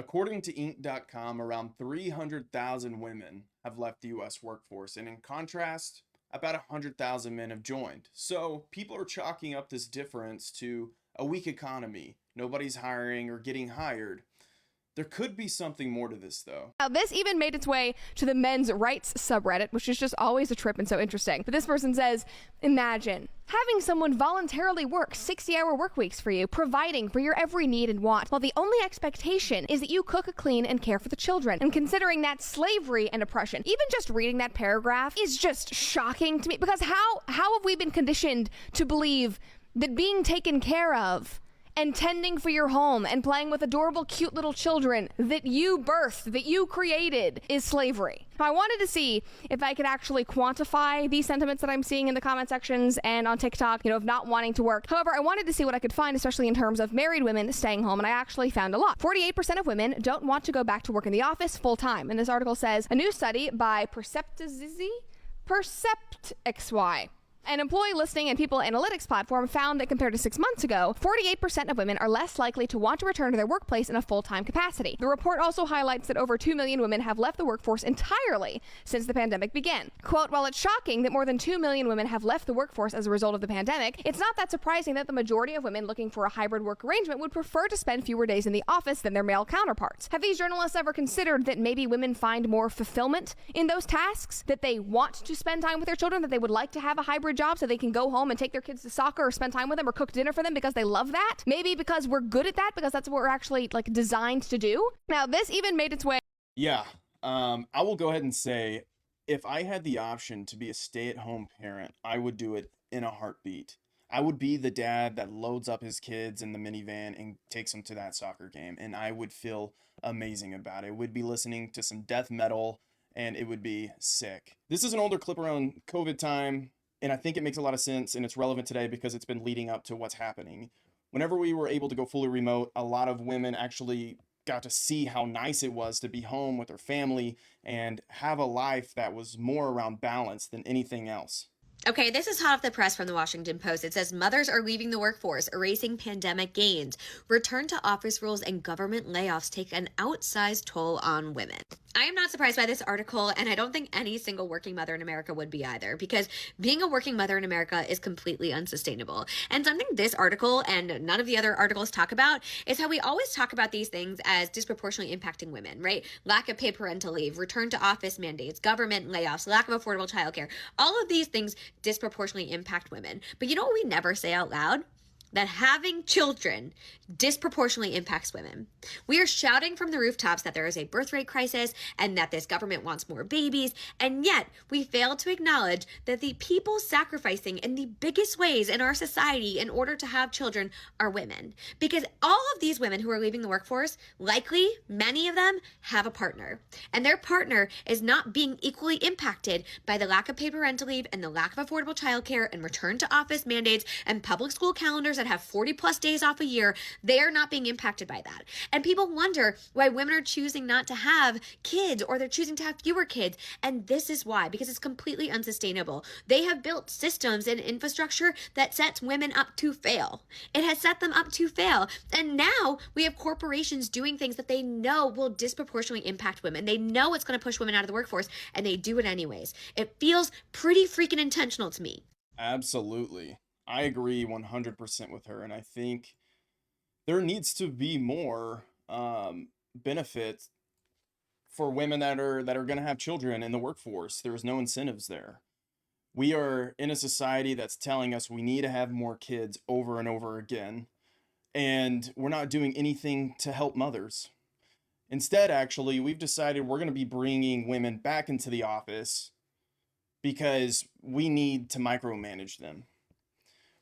According to Inc.com, around 300,000 women have left the US workforce, and in contrast, about 100,000 men have joined. So people are chalking up this difference to a weak economy. Nobody's hiring or getting hired. There could be something more to this, though. Now, this even made its way to the men's rights subreddit, which is just always a trip and so interesting. But this person says, imagine having someone voluntarily work 60-hour work weeks for you, providing for your every need and want, while the only expectation is that you cook, clean, and care for the children. And considering that slavery and oppression, even just reading that paragraph is just shocking to me, because how have we been conditioned to believe that being taken care of and tending for your home and playing with adorable, cute little children that you birthed, that you created, is slavery? I wanted to see if I could actually quantify these sentiments that I'm seeing in the comment sections and on TikTok, of not wanting to work. However, I wanted to see what I could find, especially in terms of married women staying home, and I actually found a lot. 48% of women don't want to go back to work in the office full time. And this article says, a new study by PerceptXY, an employee listening and people analytics platform, found that compared to 6 months ago, 48% of women are less likely to want to return to their workplace in a full-time capacity. The report also highlights that over 2 million women have left the workforce entirely since the pandemic began. Quote, while it's shocking that more than 2 million women have left the workforce as a result of the pandemic, it's not that surprising that the majority of women looking for a hybrid work arrangement would prefer to spend fewer days in the office than their male counterparts. Have these journalists ever considered that maybe women find more fulfillment in those tasks, that they want to spend time with their children, that they would like to have a hybrid job so they can go home and take their kids to soccer or spend time with them or cook dinner for them because they love that? Maybe because we're good at that, because that's what we're actually designed to do. Now, this even made its way. Yeah, I will go ahead and say, if I had the option to be a stay-at-home parent, I would do it in a heartbeat. I would be the dad that loads up his kids in the minivan and takes them to that soccer game, and I would feel amazing about it. Would be listening to some death metal, and it would be sick. This is an older clip around COVID time, and I think it makes a lot of sense, and it's relevant today because it's been leading up to what's happening. Whenever we were able to go fully remote, a lot of women actually got to see how nice it was to be home with their family and have a life that was more around balance than anything else. Okay, this is hot off the press from the Washington Post. It says mothers are leaving the workforce, erasing pandemic gains. Return to office rules and government layoffs take an outsized toll on women. I am not surprised by this article, and I don't think any single working mother in America would be either, because being a working mother in America is completely unsustainable. And something this article and none of the other articles talk about is how we always talk about these things as disproportionately impacting women, right? Lack of paid parental leave, return to office mandates, government layoffs, lack of affordable childcare. All of these things disproportionately impact women. But you know what we never say out loud? That having children disproportionately impacts women. We are shouting from the rooftops that there is a birth rate crisis and that this government wants more babies, and yet we fail to acknowledge that the people sacrificing in the biggest ways in our society in order to have children are women. Because all of these women who are leaving the workforce, likely many of them have a partner, and their partner is not being equally impacted by the lack of paid parental leave and the lack of affordable childcare and return to office mandates and public school calendars that have 40 plus days off a year. They are not being impacted by that. And people wonder why women are choosing not to have kids, or they're choosing to have fewer kids. And this is why, because it's completely unsustainable. They have built systems and infrastructure that sets women up to fail. It has set them up to fail. And now we have corporations doing things that they know will disproportionately impact women. They know it's going to push women out of the workforce, and they do it anyways. It feels pretty freaking intentional to me. Absolutely. I agree 100% with her, and I think there needs to be more benefit for women that are going to have children in the workforce. There's no incentives there. We are in a society that's telling us we need to have more kids over and over again, and we're not doing anything to help mothers. Instead, actually, we've decided we're going to be bringing women back into the office because we need to micromanage them.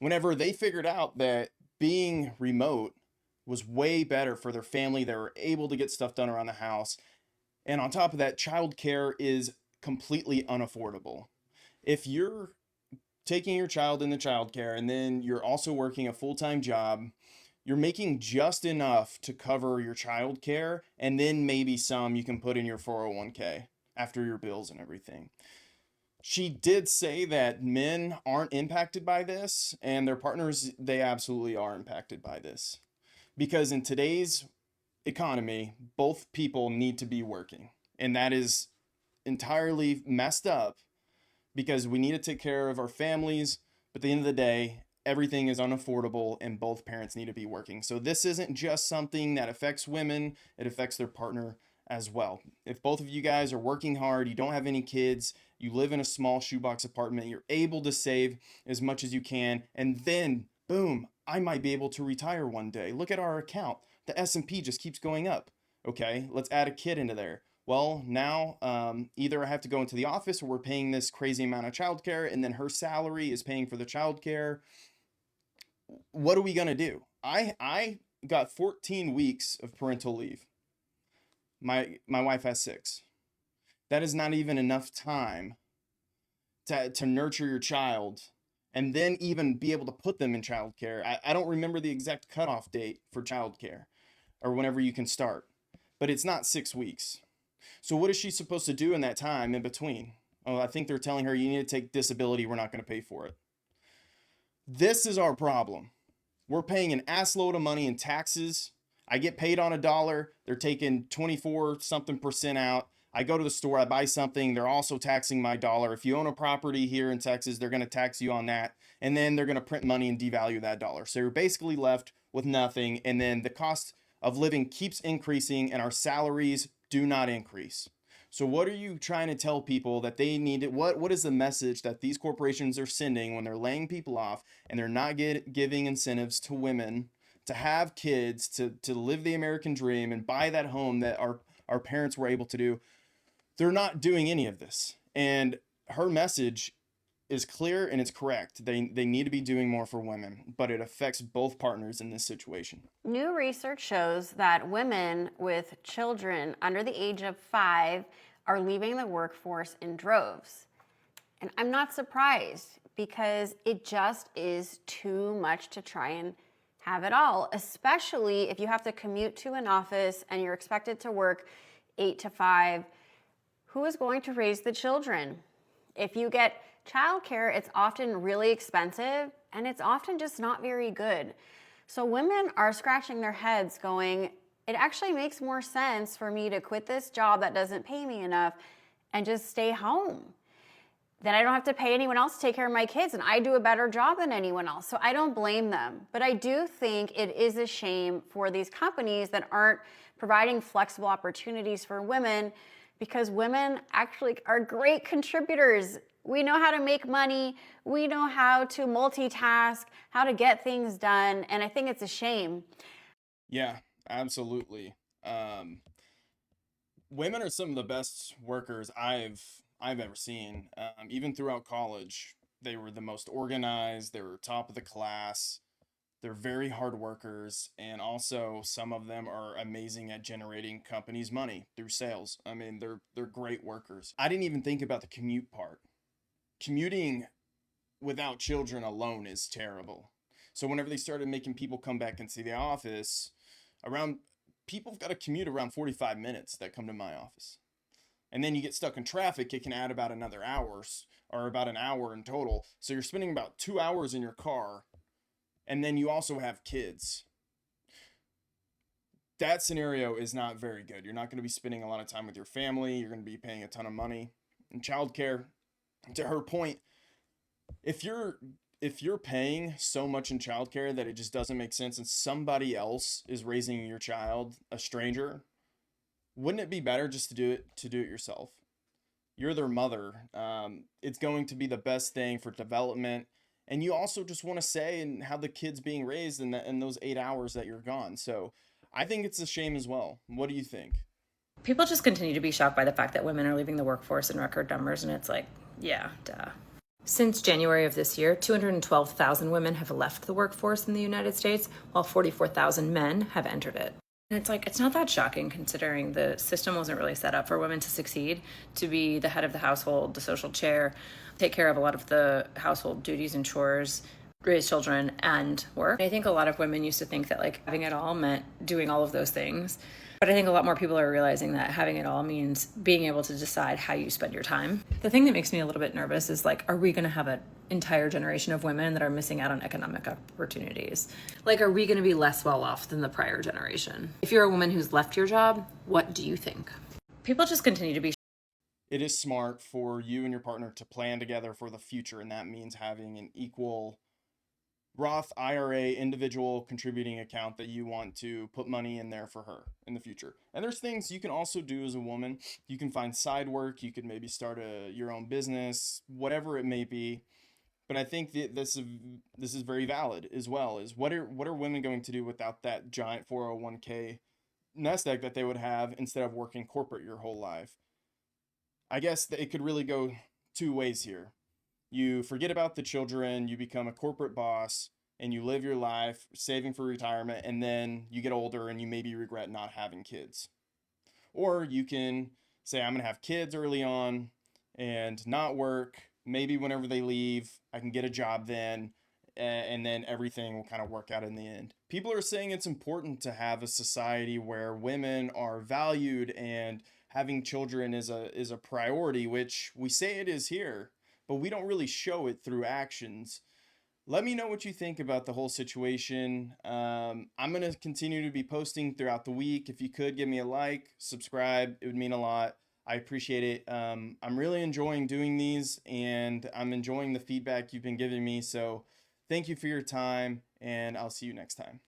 Whenever they figured out that being remote was way better for their family, they were able to get stuff done around the house. And on top of that, childcare is completely unaffordable. If you're taking your child into childcare and then you're also working a full-time job, you're making just enough to cover your childcare, and then maybe some you can put in your 401k after your bills and everything. She did say that men aren't impacted by this, and their partners, they absolutely are impacted by this. Because in today's economy, both people need to be working. And that is entirely messed up because we need to take care of our families. But at the end of the day, everything is unaffordable and both parents need to be working. So this isn't just something that affects women, it affects their partner as well. If both of you guys are working hard, you don't have any kids, you live in a small shoebox apartment, you're able to save as much as you can, and then boom, I might be able to retire one day. Look at our account. The S&P just keeps going up. Okay, let's add a kid into there. Well, now either I have to go into the office or we're paying this crazy amount of childcare and then her salary is paying for the childcare. What are we going to do? I got 14 weeks of parental leave. My wife has 6. That is not even enough time to nurture your child and then even be able to put them in childcare. I don't remember the exact cutoff date for childcare or whenever you can start, but it's not 6 weeks. So what is she supposed to do in that time in between? Oh, I think they're telling her you need to take disability. We're not going to pay for it. This is our problem. We're paying an ass load of money in taxes. I get paid on $1. They're taking 24 something percent out. I go to the store, I buy something. They're also taxing my dollar. If you own a property here in Texas, they're going to tax you on that. And then they're going to print money and devalue that dollar. So you're basically left with nothing. And then the cost of living keeps increasing and our salaries do not increase. So what are you trying to tell people that they need it? What is the message that these corporations are sending when they're laying people off and they're not giving incentives to women to have kids, to live the American dream and buy that home that our parents were able to do? They're not doing any of this. And her message is clear and it's correct. They need to be doing more for women, but it affects both partners in this situation. New research shows that women with children under the age of 5 are leaving the workforce in droves. And I'm not surprised because it just is too much to try and have it all, especially if you have to commute to an office and you're expected to work 8 to 5. Who is going to raise the children? If you get childcare, it's often really expensive and it's often just not very good. So women are scratching their heads going, it actually makes more sense for me to quit this job that doesn't pay me enough and just stay home. Then I don't have to pay anyone else to take care of my kids and I do a better job than anyone else. So I don't blame them. But I do think it is a shame for these companies that aren't providing flexible opportunities for women, because women actually are great contributors. We know how to make money. We know how to multitask, how to get things done. And I think it's a shame. Yeah, absolutely. Women are some of the best workers I've ever seen. Even throughout college, they were the most organized. They were top of the class. They're very hard workers, and also some of them are amazing at generating companies money through sales. I mean, they're great workers. I didn't even think about the commute part. Commuting without children alone is terrible. So whenever they started making people come back into the office, people have got to commute around 45 minutes that come to my office. And then you get stuck in traffic, it can add about another hours or about an hour in total. So you're spending about 2 hours in your car. And then you also have kids. That scenario is not very good. You're not going to be spending a lot of time with your family. You're going to be paying a ton of money. And childcare, to her point, if you're paying so much in childcare that it just doesn't make sense and somebody else is raising your child, a stranger, wouldn't it be better just to do it yourself? You're their mother. It's going to be the best thing for development. And you also just want to say and how the kid's being raised in those 8 hours that you're gone. So I think it's a shame as well. What do you think? People just continue to be shocked by the fact that women are leaving the workforce in record numbers. And it's like, yeah, duh. Since January of this year, 212,000 women have left the workforce in the United States, while 44,000 men have entered it. And it's like, it's not that shocking considering the system wasn't really set up for women to succeed, to be the head of the household, the social chair, take care of a lot of the household duties and chores, raise children, and work. I think a lot of women used to think that like having it all meant doing all of those things. But I think a lot more people are realizing that having it all means being able to decide how you spend your time. The thing that makes me a little bit nervous is like, are we going to have an entire generation of women that are missing out on economic opportunities? Like, are we going to be less well off than the prior generation? If you're a woman who's left your job, what do you think? People just continue to be. It is smart for you and your partner to plan together for the future, and that means having an equal Roth IRA individual contributing account that you want to put money in there for her in the future. And there's things you can also do as a woman. You can find side work, you could maybe start your own business, whatever it may be. But I think that this is very valid as well. Is what are women going to do without that giant 401k nest egg that they would have instead of working corporate your whole life? I guess that it could really go two ways here. You forget about the children, you become a corporate boss, and you live your life saving for retirement, and then you get older and you maybe regret not having kids. Or you can say, I'm going to have kids early on and not work. Maybe whenever they leave, I can get a job then, and then everything will kind of work out in the end. People are saying it's important to have a society where women are valued and having children is a priority, which we say it is here, but we don't really show it through actions. Let me know what you think about the whole situation. I'm going to continue to be posting throughout the week. If you could give me a like, subscribe, it would mean a lot. I appreciate it. I'm really enjoying doing these, and I'm enjoying the feedback you've been giving me. So thank you for your time, and I'll see you next time.